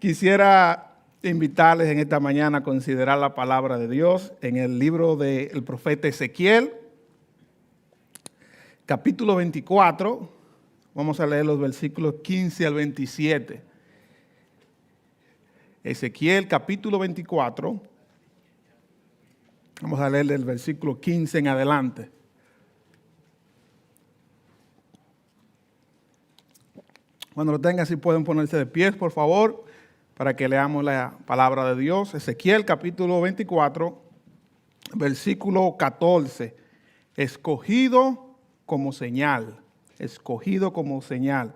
Quisiera invitarles en esta mañana a considerar la palabra de Dios en el libro del profeta Ezequiel, capítulo 24. Vamos a leer los versículos 15 al 27. Ezequiel, capítulo 24. Vamos a leer del versículo 15 en adelante. Cuando lo tengan, si pueden ponerse de pie, por favor, para que leamos la palabra de Dios. Ezequiel, capítulo 24, versículo 14. Escogido como señal. Escogido como señal.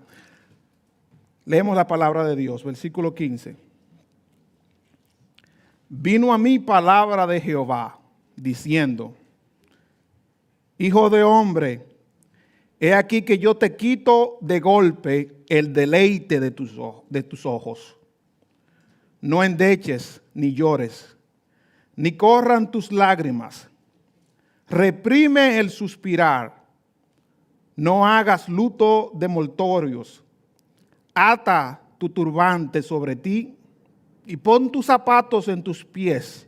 Leemos la palabra de Dios, versículo 15. Vino a mí palabra de Jehová, diciendo: Hijo de hombre, he aquí que yo te quito de golpe el deleite de tus ojos. No endeches ni llores, ni corran tus lágrimas. Reprime el suspirar. No hagas luto de mortorios. Ata tu turbante sobre ti y pon tus zapatos en tus pies.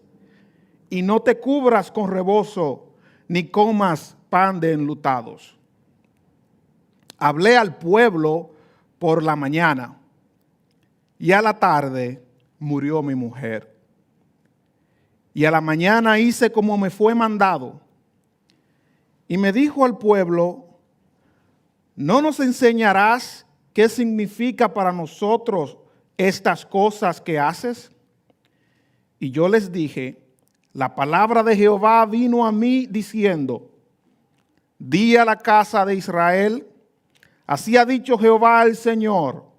Y no te cubras con rebozo, ni comas pan de enlutados. Hablé al pueblo por la mañana, y a la tarde murió mi mujer. Y a la mañana hice como me fue mandado. Y me dijo al pueblo: ¿no nos enseñarás qué significa para nosotros estas cosas que haces? Y yo les dije: la palabra de Jehová vino a mí diciendo: di a la casa de Israel, así ha dicho Jehová el Señor: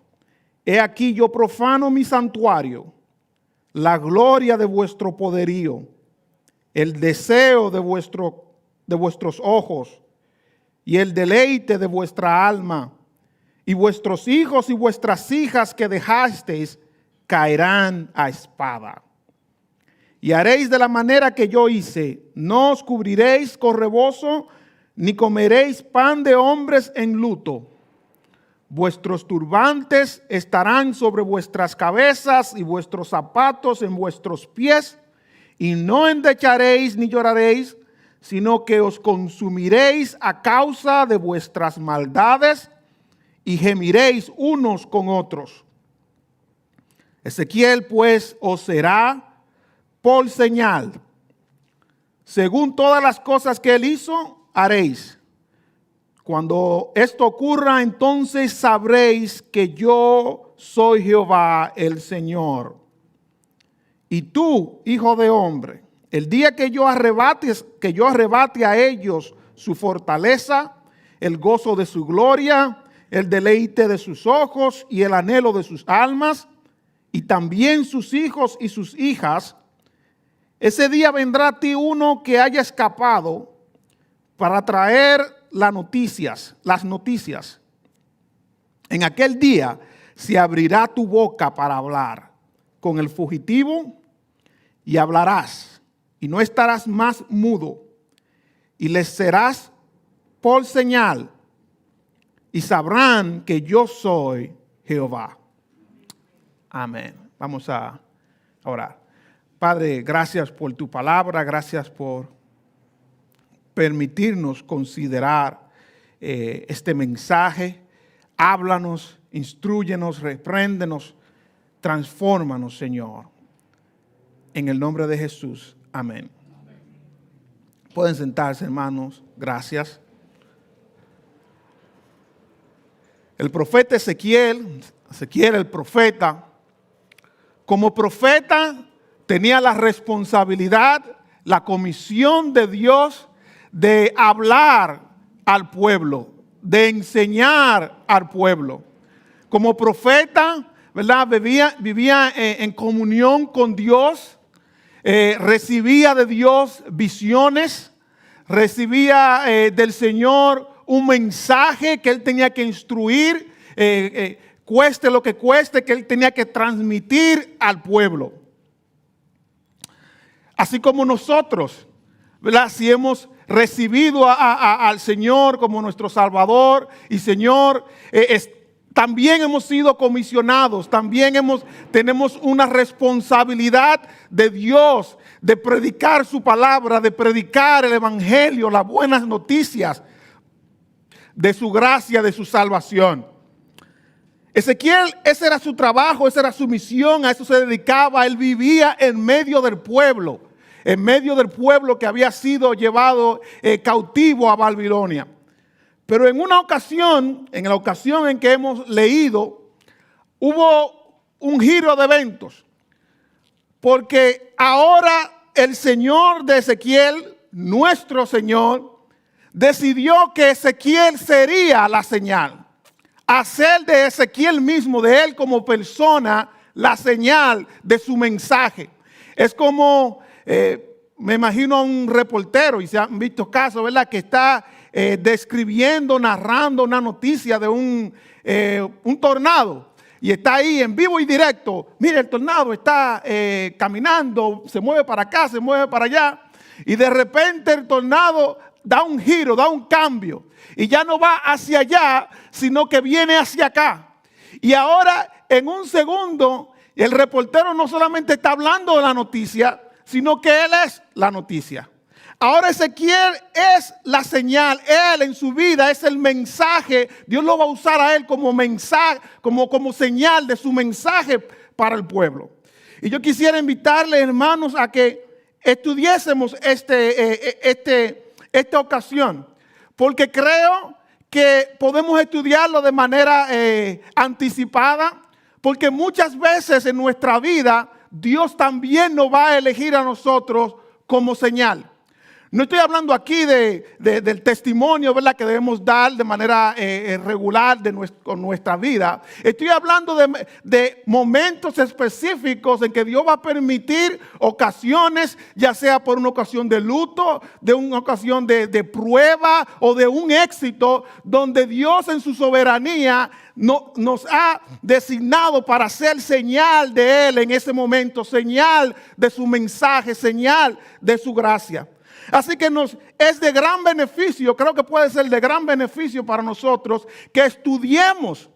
he aquí yo profano mi santuario, la gloria de vuestro poderío, el deseo de vuestros ojos y el deleite de vuestra alma, y vuestros hijos y vuestras hijas que dejasteis caerán a espada. Y haréis de la manera que yo hice: no os cubriréis con rebozo, ni comeréis pan de hombres en luto. Vuestros turbantes estarán sobre vuestras cabezas y vuestros zapatos en vuestros pies, y no endecharéis ni lloraréis, sino que os consumiréis a causa de vuestras maldades y gemiréis unos con otros. Ezequiel pues os será por señal. Según todas las cosas que él hizo, haréis. Cuando esto ocurra, entonces sabréis que yo soy Jehová el Señor. Y tú, hijo de hombre, el día que yo arrebate a ellos su fortaleza, el gozo de su gloria, el deleite de sus ojos y el anhelo de sus almas, y también sus hijos y sus hijas, ese día vendrá a ti uno que haya escapado para traer las noticias. En aquel día se abrirá tu boca para hablar con el fugitivo, y hablarás, y no estarás más mudo, y les serás por señal, y sabrán que yo soy Jehová. Amén. Vamos a orar. Padre, gracias por tu palabra, gracias por permitirnos considerar este mensaje. Háblanos, instrúyenos, repréndenos, transfórmanos, Señor. En el nombre de Jesús. Amén. Pueden sentarse, hermanos. Gracias. El profeta Ezequiel el profeta, como profeta tenía la responsabilidad, la comisión de Dios de hablar al pueblo, de enseñar al pueblo. Como profeta, ¿verdad? Vivía en comunión con Dios, recibía de Dios visiones, recibía del Señor un mensaje que él tenía que instruir, cueste lo que cueste, que él tenía que transmitir al pueblo. Así como nosotros, ¿verdad? Si hemos recibido al Señor como nuestro Salvador y Señor, también hemos sido comisionados, también tenemos una responsabilidad de Dios de predicar su palabra, de predicar el evangelio, las buenas noticias de su gracia, de su salvación. Ezequiel, ese era su trabajo, esa era su misión, a eso se dedicaba. Él vivía en medio del pueblo que había sido llevado cautivo a Babilonia. Pero en una ocasión, en la ocasión en que hemos leído, hubo un giro de eventos. Porque ahora el Señor de Ezequiel, nuestro Señor, decidió que Ezequiel sería la señal. Hacer de Ezequiel mismo, de él como persona, la señal de su mensaje. Es como, me imagino a un reportero, y se han visto casos, ¿verdad?, que está describiendo, narrando una noticia de un tornado. Y está ahí en vivo y directo. Mire, el tornado está caminando, se mueve para acá, se mueve para allá. Y de repente el tornado da un giro, da un cambio. Y ya no va hacia allá, sino que viene hacia acá. Y ahora, en un segundo, el reportero no solamente está hablando de la noticia, sino que él es la noticia. Ahora Ezequiel es la señal, él en su vida es el mensaje. Dios lo va a usar a él como mensaje, como señal de su mensaje para el pueblo. Y yo quisiera invitarles, hermanos, a que estudiésemos esta ocasión, porque creo que podemos estudiarlo de manera anticipada, porque muchas veces en nuestra vida Dios también nos va a elegir a nosotros como señal. No estoy hablando aquí del testimonio, ¿verdad?, que debemos dar de manera regular con nuestra vida. Estoy hablando de momentos específicos en que Dios va a permitir ocasiones, ya sea por una ocasión de luto, de una ocasión de prueba o de un éxito, donde Dios en su soberanía nos ha designado para ser señal de Él en ese momento, señal de su mensaje, señal de su gracia. Así que es de gran beneficio, creo que puede ser de gran beneficio para nosotros que estudiemos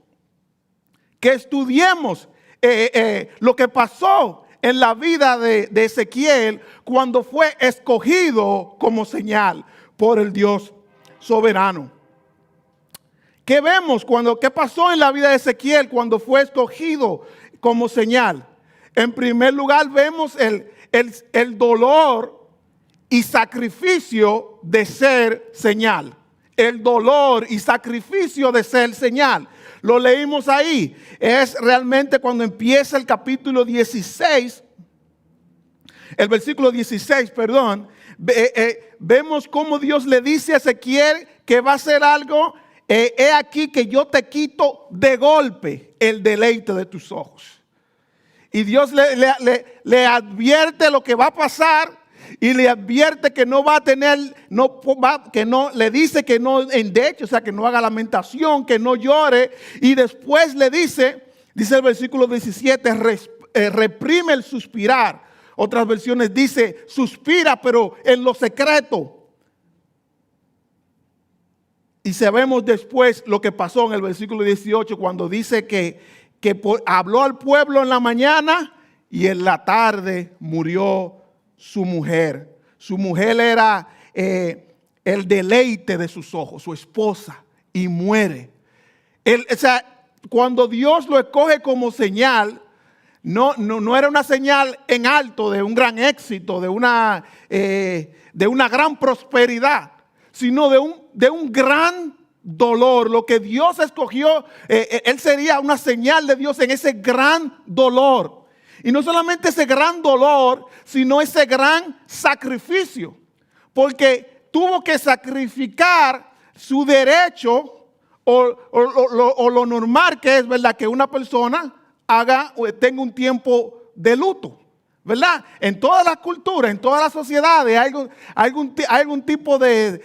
lo que pasó en la vida de Ezequiel cuando fue escogido como señal por el Dios soberano. ¿Qué vemos qué pasó en la vida de Ezequiel cuando fue escogido como señal? En primer lugar vemos el dolor y sacrificio de ser señal. El dolor y sacrificio de ser señal. Lo leímos ahí. Es realmente cuando empieza el capítulo 16, el versículo 16, perdón. Vemos cómo Dios le dice a Ezequiel que va a hacer algo. He aquí que yo te quito de golpe el deleite de tus ojos. Y Dios le advierte lo que va a pasar. Y le advierte que no va a tener, le dice que no endeche, o sea, que no haga lamentación, que no llore. Y después le dice el versículo 17, reprime el suspirar. Otras versiones dice, suspira, pero en lo secreto. Y sabemos después lo que pasó en el versículo 18, cuando dice que habló al pueblo en la mañana y en la tarde murió su mujer. Su mujer era el deleite de sus ojos, su esposa, y muere. O sea, cuando Dios lo escoge como señal, no era una señal en alto de un gran éxito, de una gran prosperidad, sino de un gran dolor. Lo que Dios escogió, él sería una señal de Dios en ese gran dolor. Y no solamente ese gran dolor, sino ese gran sacrificio. Porque tuvo que sacrificar su derecho o lo normal que es, ¿verdad?, que una persona tenga un tiempo de luto, ¿verdad? En todas las culturas, en todas las sociedades hay algún tipo de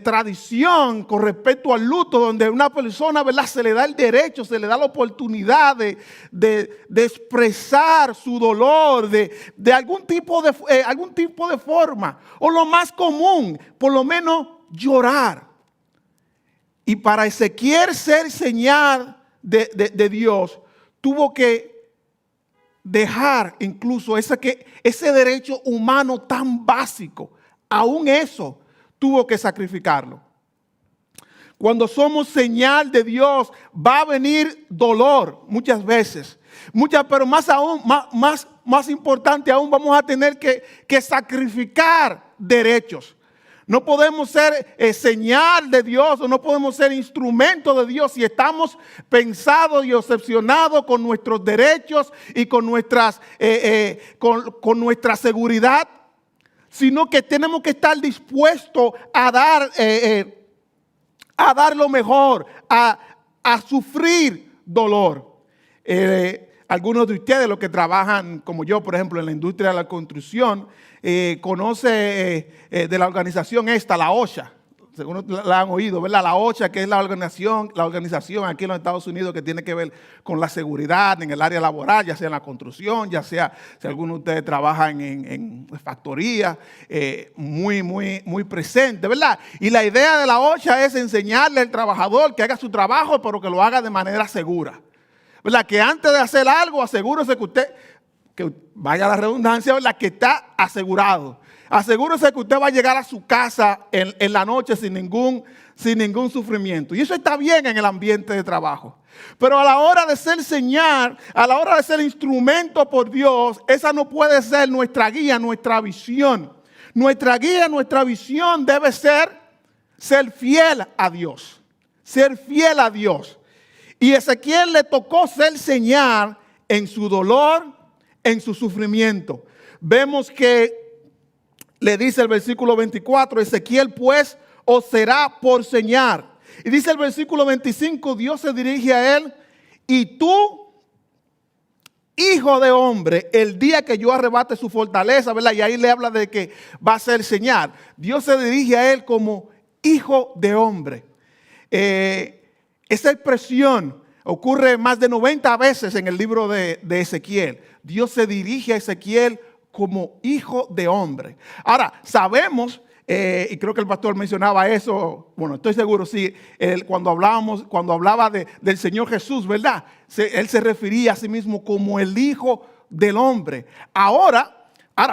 tradición con respecto al luto, donde a una persona, ¿verdad?, se le da el derecho, se le da la oportunidad de expresar su dolor de algún tipo de forma, o lo más común, por lo menos llorar. Y para Ezequiel ser señal de Dios, tuvo que dejar incluso ese derecho humano tan básico. Aún eso tuvo que sacrificarlo. Cuando somos señal de Dios, va a venir dolor muchas veces. Pero más importante aún, vamos a tener que sacrificar derechos. No podemos ser señal de Dios o no podemos ser instrumento de Dios si estamos pensados y obsesionados con nuestros derechos y con nuestra seguridad, sino que tenemos que estar dispuestos a dar lo mejor, a sufrir dolor. Algunos de ustedes, los que trabajan como yo, por ejemplo, en la industria de la construcción, conoce de la organización la OSHA. Según la han oído, ¿verdad? La OSHA, que es la organización aquí en los Estados Unidos que tiene que ver con la seguridad en el área laboral, ya sea en la construcción, ya sea si alguno de ustedes trabajan en factoría, muy presente, ¿verdad? Y la idea de la OSHA es enseñarle al trabajador que haga su trabajo, pero que lo haga de manera segura, ¿verdad? Que antes de hacer algo, asegúrese que vaya a la redundancia, ¿verdad? Que está asegurado. Asegúrese que usted va a llegar a su casa en la noche sin ningún sufrimiento. Y eso está bien en el ambiente de trabajo. Pero a la hora de ser señal, a la hora de ser instrumento por Dios, esa no puede ser nuestra guía, nuestra visión. Nuestra guía, nuestra visión debe ser fiel a Dios. Ser fiel a Dios. Y a Ezequiel le tocó ser señal en su dolor, en su sufrimiento. Vemos que le dice el versículo 24, Ezequiel pues os será por señal. Y dice el versículo 25, Dios se dirige a él, y tú, hijo de hombre, el día que yo arrebate su fortaleza, ¿verdad? Y ahí le habla de que va a ser señal. Dios se dirige a él como hijo de hombre. Esa expresión ocurre más de 90 veces en el libro de Ezequiel. Dios se dirige a Ezequiel como hijo de hombre. Ahora, sabemos, y creo que el pastor mencionaba eso, bueno, estoy seguro, sí, cuando hablaba del Señor Jesús, ¿verdad? Él se refería a sí mismo como el hijo del hombre. Ahora,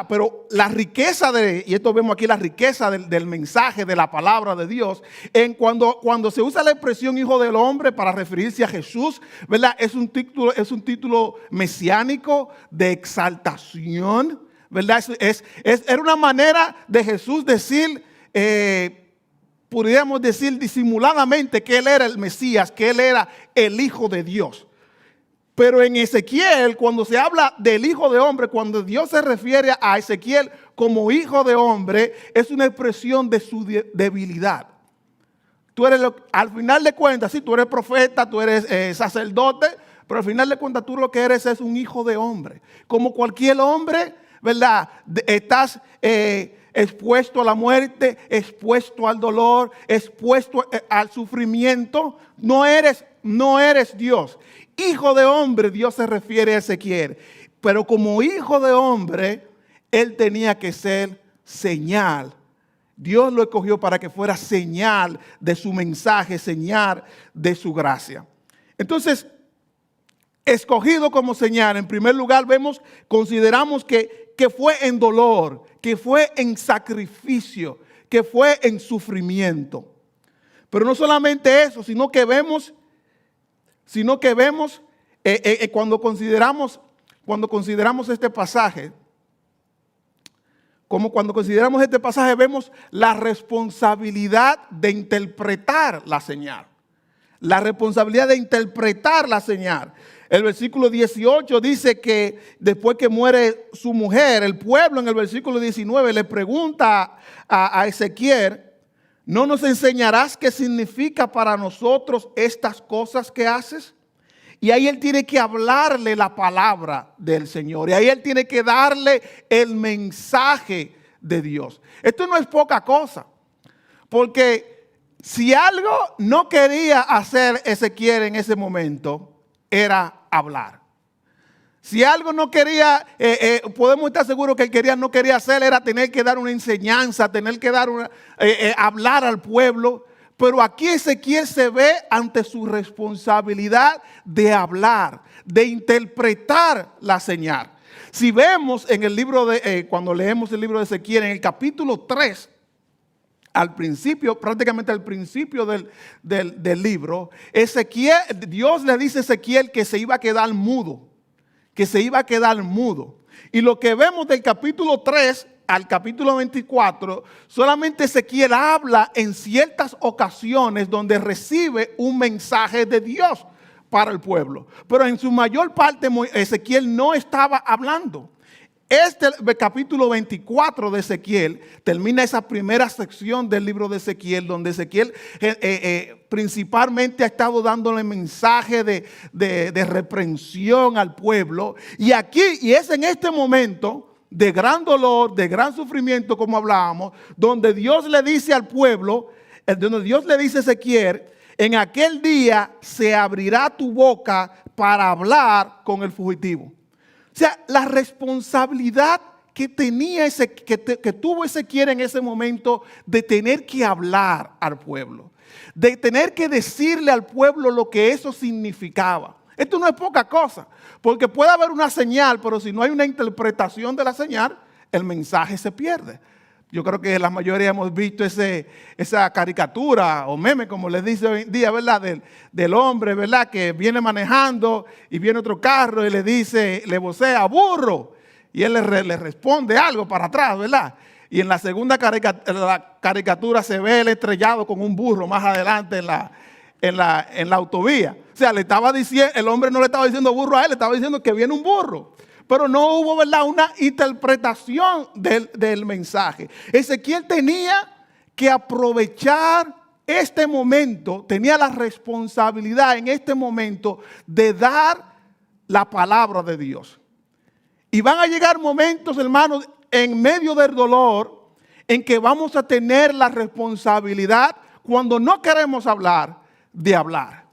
pero la riqueza y esto vemos aquí la riqueza del mensaje, de la palabra de Dios, cuando se usa la expresión hijo del hombre para referirse a Jesús, ¿verdad? Es un título mesiánico de exaltación, ¿verdad? Era una manera de Jesús decir, podríamos decir disimuladamente, que Él era el Mesías, que Él era el Hijo de Dios. Pero en Ezequiel, cuando se habla del Hijo de Hombre, cuando Dios se refiere a Ezequiel como Hijo de Hombre, es una expresión de su debilidad. Tú eres, al final de cuentas, sí, tú eres profeta, tú eres sacerdote, pero al final de cuentas tú lo que eres es un hijo de hombre. Como cualquier hombre, ¿verdad? Estás expuesto a la muerte, expuesto al dolor, expuesto al sufrimiento. No eres Dios. Hijo de hombre, Dios se refiere a Ezequiel. Pero como hijo de hombre, él tenía que ser señal. Dios lo escogió para que fuera señal de su mensaje, señal de su gracia. Entonces, escogido como señal, en primer lugar consideramos que fue en dolor, que fue en sacrificio, que fue en sufrimiento. Pero no solamente eso, sino que vemos cuando consideramos este pasaje, vemos la responsabilidad de interpretar la señal. La responsabilidad de interpretar la señal. El versículo 18 dice que después que muere su mujer, el pueblo en el versículo 19 le pregunta a Ezequiel, ¿no nos enseñarás qué significa para nosotros estas cosas que haces? Y ahí él tiene que hablarle la palabra del Señor. Y ahí él tiene que darle el mensaje de Dios. Esto no es poca cosa. Porque si algo no quería hacer Ezequiel en ese momento, era hablar. Si algo no quería, podemos estar seguros que él no quería hacer, era tener que dar una enseñanza, tener que hablar al pueblo. Pero aquí Ezequiel se ve ante su responsabilidad de hablar, de interpretar la señal. Si vemos en el libro cuando leemos el libro de Ezequiel, en el capítulo 3, al principio, prácticamente al principio del libro, Dios le dice a Ezequiel que se iba a quedar mudo, Y lo que vemos del capítulo 3 al capítulo 24, solamente Ezequiel habla en ciertas ocasiones donde recibe un mensaje de Dios para el pueblo. Pero en su mayor parte Ezequiel no estaba hablando. Capítulo 24 de Ezequiel termina esa primera sección del libro de Ezequiel, donde Ezequiel principalmente ha estado dándole mensaje de reprensión al pueblo. Y es en este momento de gran dolor, de gran sufrimiento, como hablábamos, donde Dios le dice al pueblo, donde Dios le dice a Ezequiel: en aquel día se abrirá tu boca para hablar con el fugitivo. O sea, la responsabilidad que tuvo Ezequiel en ese momento de tener que hablar al pueblo, de tener que decirle al pueblo lo que eso significaba. Esto no es poca cosa, porque puede haber una señal, pero si no hay una interpretación de la señal, el mensaje se pierde. Yo creo que la mayoría hemos visto esa caricatura o meme, como les dice hoy en día, ¿verdad? Del hombre, ¿verdad? Que viene manejando y viene otro carro y le vocea burro. Y él le responde algo para atrás, ¿verdad? Y en la segunda caricatura se ve él estrellado con un burro más adelante en la autovía. O sea, el hombre no le estaba diciendo burro a él, le estaba diciendo que viene un burro. Pero no hubo, ¿verdad?, una interpretación del mensaje. Ezequiel tenía que aprovechar este momento, tenía la responsabilidad en este momento de dar la palabra de Dios. Y van a llegar momentos, hermanos, en medio del dolor, en que vamos a tener la responsabilidad, cuando no queremos hablar, de hablar.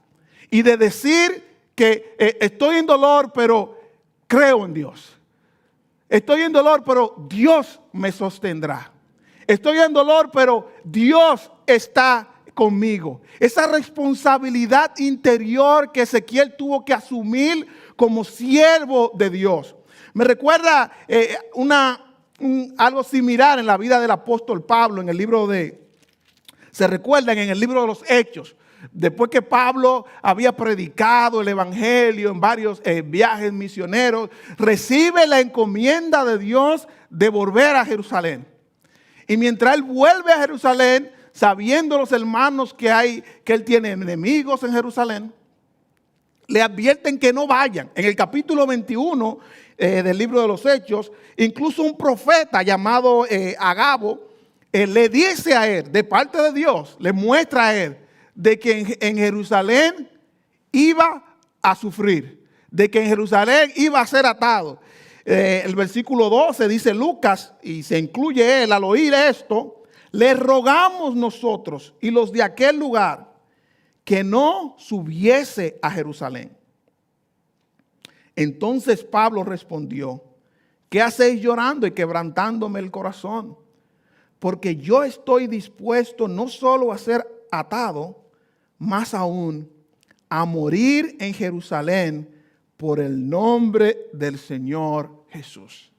Y de decir que estoy en dolor, pero creo en Dios. Estoy en dolor, pero Dios me sostendrá. Estoy en dolor, pero Dios está conmigo. Esa responsabilidad interior que Ezequiel tuvo que asumir como siervo de Dios. Me recuerda algo similar en la vida del apóstol Pablo en el libro se recuerdan en el libro de los Hechos. Después que Pablo había predicado el evangelio en varios viajes misioneros, recibe la encomienda de Dios de volver a Jerusalén. Y mientras él vuelve a Jerusalén, sabiendo los hermanos que él tiene enemigos en Jerusalén, le advierten que no vayan. En el capítulo 21 del libro de los Hechos, incluso un profeta llamado Agabo le dice a él, de parte de Dios, le muestra a él de que en Jerusalén iba a sufrir, de que en Jerusalén iba a ser atado. El versículo 12 dice Lucas, y se incluye él al oír esto: le rogamos nosotros y los de aquel lugar que no subiese a Jerusalén. Entonces Pablo respondió: ¿qué hacéis llorando y quebrantándome el corazón? Porque yo estoy dispuesto no solo a ser atado, más aún a morir en Jerusalén por el nombre del Señor Jesús.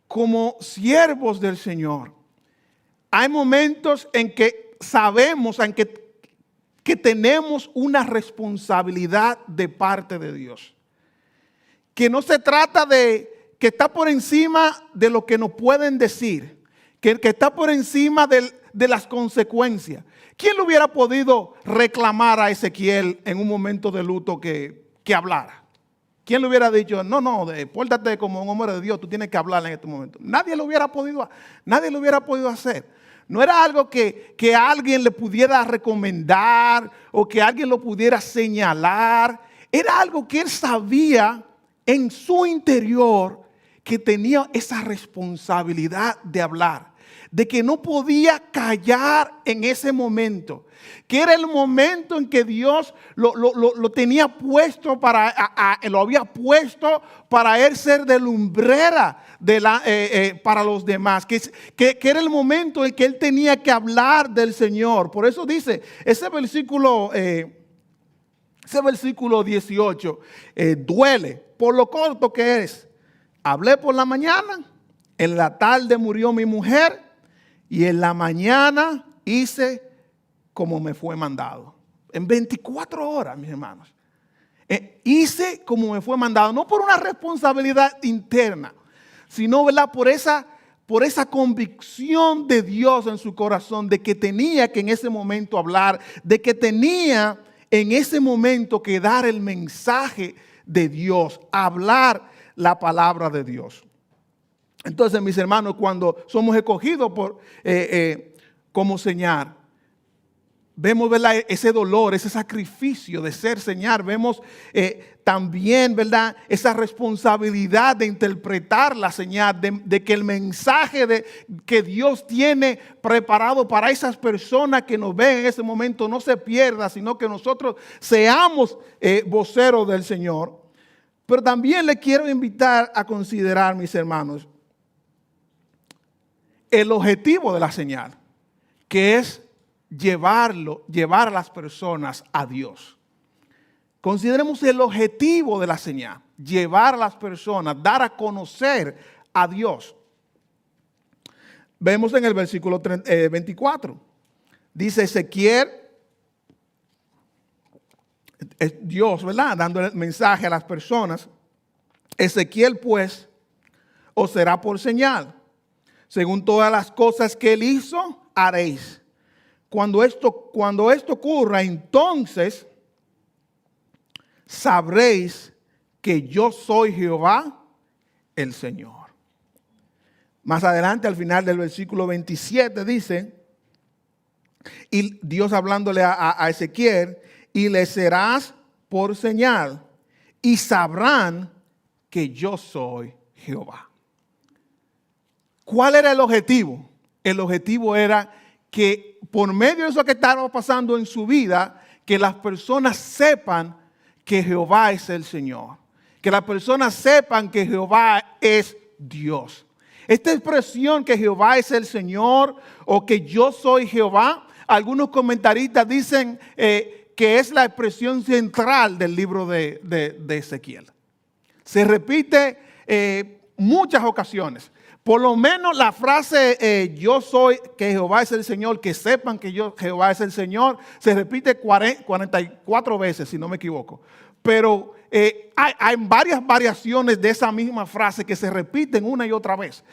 Como siervos del Señor, hay momentos en que sabemos, que tenemos una responsabilidad de parte de Dios. Que no se trata de que está por encima de lo que nos pueden decir, que está por encima de las consecuencias. ¿Quién le hubiera podido reclamar a Ezequiel en un momento de luto que hablara? ¿Quién le hubiera dicho, no, pórtate como un hombre de Dios, tú tienes que hablar en este momento? Nadie lo hubiera podido hacer. No era algo que alguien le pudiera recomendar o que alguien lo pudiera señalar. Era algo que él sabía en su interior, que tenía esa responsabilidad de hablar, de que no podía callar en ese momento, que era el momento en que Dios lo tenía puesto lo había puesto para él ser de lumbrera para los demás, que era el momento en que él tenía que hablar del Señor. Por eso dice ese versículo 18, duele por lo corto que es. Hablé por la mañana, en la tarde murió mi mujer y en la mañana hice como me fue mandado. En 24 horas, mis hermanos. Hice como me fue mandado, no por una responsabilidad interna, sino, ¿verdad?, por esa convicción de Dios en su corazón, de que tenía que en ese momento hablar, de que tenía en ese momento que dar el mensaje de Dios, hablar la palabra de Dios. Entonces, mis hermanos, cuando somos escogidos como señal, vemos, ¿verdad?, ese dolor, ese sacrificio de ser señal. Vemos también, ¿verdad?, esa responsabilidad de interpretar la señal, de que el mensaje que Dios tiene preparado para esas personas que nos ven en ese momento no se pierda, sino que nosotros seamos voceros del Señor. Pero también le quiero invitar a considerar, mis hermanos, el objetivo de la señal, que es llevar a las personas a Dios. Consideremos el objetivo de la señal, llevar a las personas, dar a conocer a Dios. Vemos en el versículo 24, dice Ezequiel, es Dios, ¿verdad?, dando el mensaje a las personas. Ezequiel, pues, os será por señal. Según todas las cosas que él hizo, haréis. Cuando esto ocurra, entonces sabréis que yo soy Jehová, el Señor. Más adelante, al final del versículo 27, dice, y Dios hablándole a Ezequiel, y le serás por señal, y sabrán que yo soy Jehová. ¿Cuál era el objetivo? El objetivo era que por medio de eso que estaba pasando en su vida, que las personas sepan que Jehová es el Señor. Que las personas sepan que Jehová es Dios. Esta expresión que Jehová es el Señor o que yo soy Jehová, algunos comentaristas dicen que es la expresión central del libro de Ezequiel. Se repite muchas ocasiones. Por lo menos la frase yo soy, que Jehová es el Señor, que sepan que Jehová es el Señor, se repite 44 veces, si no me equivoco. Pero hay varias variaciones de esa misma frase que se repiten una y otra vez.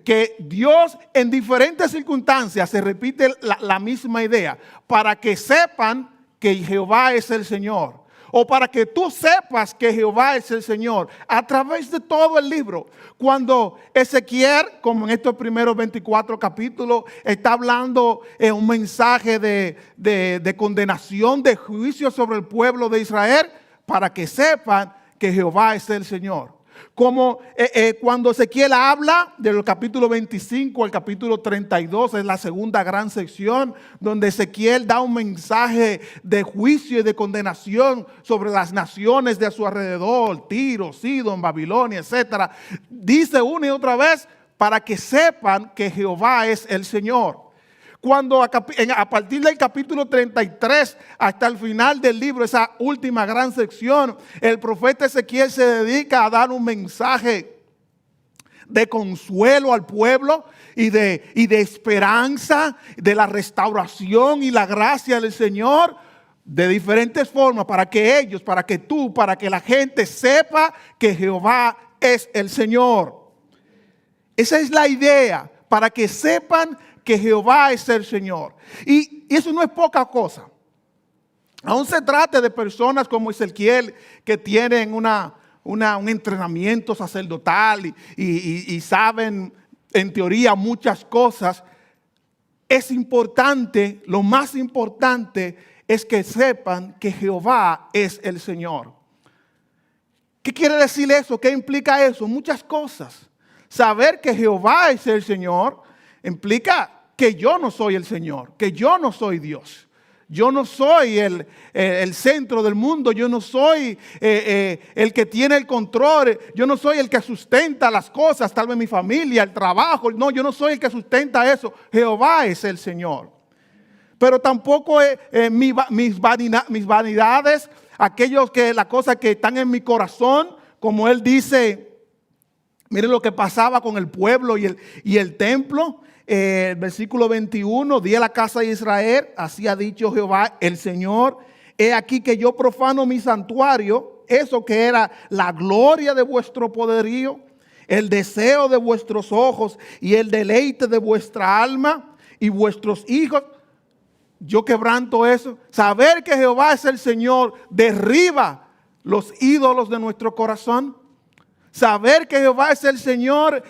Que Dios en diferentes circunstancias se repite la misma idea, para que sepan que Jehová es el Señor. O para que tú sepas que Jehová es el Señor. A través de todo el libro. Cuando Ezequiel, como en estos primeros 24 capítulos, está hablando un mensaje de condenación, de juicio sobre el pueblo de Israel, para que sepan que Jehová es el Señor. Como cuando Ezequiel habla del capítulo 25 al capítulo 32, es la segunda gran sección, donde Ezequiel da un mensaje de juicio y de condenación sobre las naciones de a su alrededor, Tiro, Sidón, Babilonia, etc. Dice una y otra vez para que sepan que Jehová es el Señor. Cuando a partir del capítulo 33 hasta el final del libro, esa última gran sección, el profeta Ezequiel se dedica a dar un mensaje de consuelo al pueblo y de esperanza, de la restauración y la gracia del Señor, de diferentes formas, para que ellos, para que tú, para que la gente sepa que Jehová es el Señor. Esa es la idea, para que sepan que Jehová es el Señor. Y eso no es poca cosa. Aún se trata de personas como Ezequiel que tienen un entrenamiento sacerdotal y saben en teoría muchas cosas. Es importante, lo más importante es que sepan que Jehová es el Señor. ¿Qué quiere decir eso? ¿Qué implica eso? Muchas cosas. Saber que Jehová es el Señor implica que yo no soy el Señor, que yo no soy Dios. Yo no soy el centro del mundo, yo no soy el que tiene el control, yo no soy el que sustenta las cosas, tal vez mi familia, el trabajo, no, yo no soy el que sustenta eso. Jehová es el Señor. Pero tampoco mis vanidades, las cosas que están en mi corazón, como él dice, miren lo que pasaba con el pueblo y el templo. Versículo 21, di a la casa de Israel, así ha dicho Jehová el Señor, he aquí que yo profano mi santuario, eso que era la gloria de vuestro poderío, el deseo de vuestros ojos y el deleite de vuestra alma y vuestros hijos. Yo quebranto eso. Saber que Jehová es el Señor derriba los ídolos de nuestro corazón. Saber que Jehová es el Señor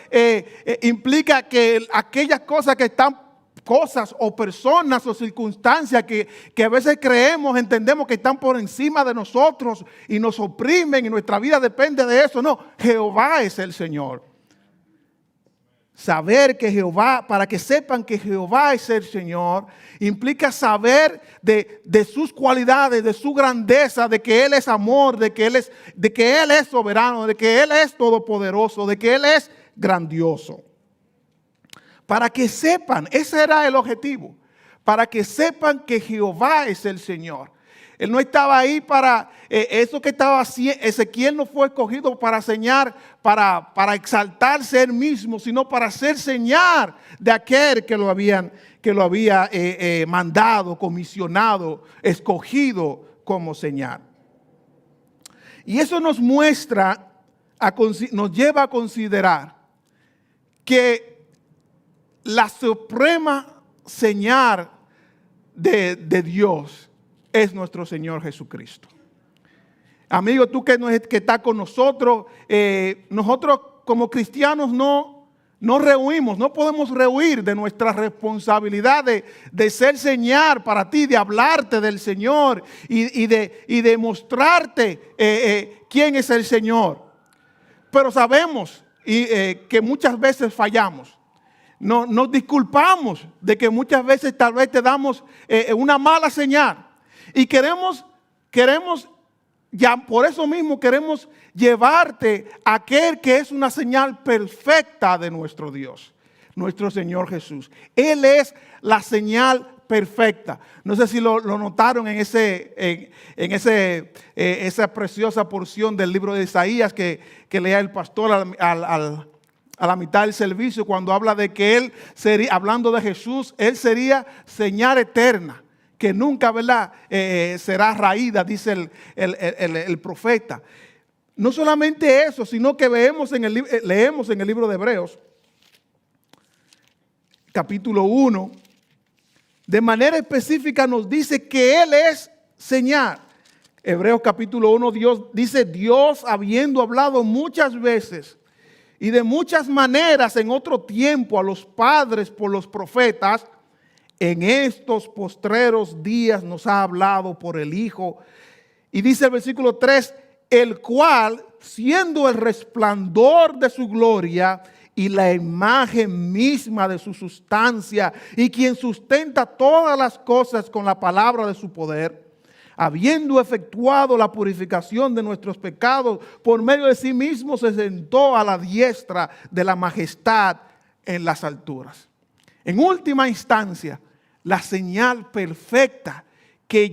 implica que aquellas cosas que están, cosas o personas o circunstancias que a veces creemos, entendemos que están por encima de nosotros y nos oprimen y nuestra vida depende de eso. No, Jehová es el Señor. Saber que Jehová, para que sepan que Jehová es el Señor, implica saber de sus cualidades, de su grandeza, de que Él es amor, de que Él es soberano, de que Él es todopoderoso, de que Él es grandioso. Para que sepan, ese era el objetivo, para que sepan que Jehová es el Señor. Él no estaba ahí para, eso que estaba haciendo, Ezequiel no fue escogido para señar, para exaltarse él mismo, sino para hacer señal de aquel que lo había mandado, comisionado, escogido como señal. Y eso nos muestra, nos lleva a considerar que la suprema señal de Dios es nuestro Señor Jesucristo. Amigo, tú que estás con nosotros, nosotros como cristianos no rehuimos, no podemos rehuir de nuestra responsabilidad de ser señal para ti, de hablarte del Señor y de mostrarte quién es el Señor. Pero sabemos que muchas veces fallamos. Nos disculpamos de que muchas veces tal vez te damos una mala señal. Y queremos, ya por eso mismo queremos llevarte a aquel que es una señal perfecta de nuestro Dios, nuestro Señor Jesús. Él es la señal perfecta. No sé si lo notaron en esa preciosa porción del libro de Isaías que lea el pastor a la mitad del servicio, cuando habla de que Él sería, hablando de Jesús, Él sería señal eterna, que nunca, ¿verdad?, será raída, dice el profeta. No solamente eso, sino que leemos en el libro de Hebreos, capítulo 1, de manera específica nos dice que Él es señal. Hebreos capítulo 1, Dios habiendo hablado muchas veces y de muchas maneras en otro tiempo a los padres por los profetas, en estos postreros días nos ha hablado por el Hijo. Y dice el versículo 3, el cual, siendo el resplandor de su gloria y la imagen misma de su sustancia, y quien sustenta todas las cosas con la palabra de su poder, habiendo efectuado la purificación de nuestros pecados, por medio de sí mismo se sentó a la diestra de la majestad en las alturas. En última instancia, la señal perfecta que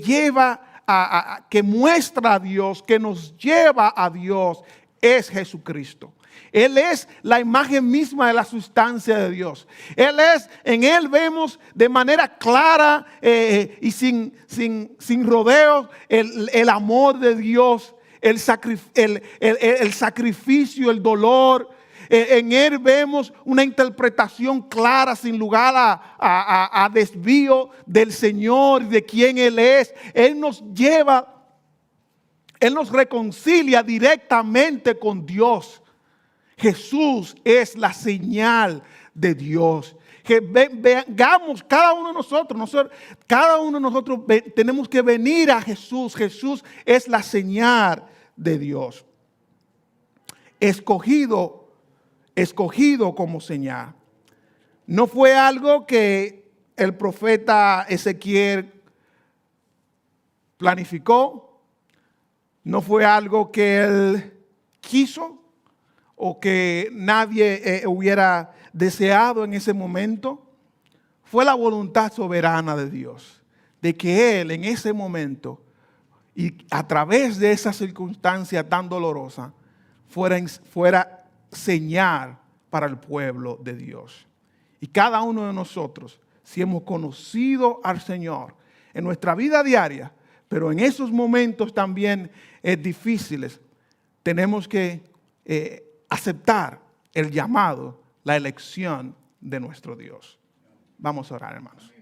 que muestra a Dios, que nos lleva a Dios, es Jesucristo. Él es la imagen misma de la sustancia de Dios. En Él vemos de manera clara y sin rodeos el amor de Dios, el sacrificio, el dolor. En Él vemos una interpretación clara, sin lugar a desvío del Señor, de quién Él es. Él nos reconcilia directamente con Dios. Jesús es la señal de Dios. Que vengamos cada uno de nosotros tenemos que venir a Jesús. Jesús es la señal de Dios. Escogido como señal. No fue algo que el profeta Ezequiel planificó, no fue algo que él quiso o que nadie hubiera deseado en ese momento. Fue la voluntad soberana de Dios, de que Él en ese momento y a través de esa circunstancia tan dolorosa fuera señal para el pueblo de Dios. Y cada uno de nosotros, si hemos conocido al Señor en nuestra vida diaria, pero en esos momentos también difíciles, tenemos que aceptar el llamado, la elección de nuestro Dios. Vamos a orar, hermanos.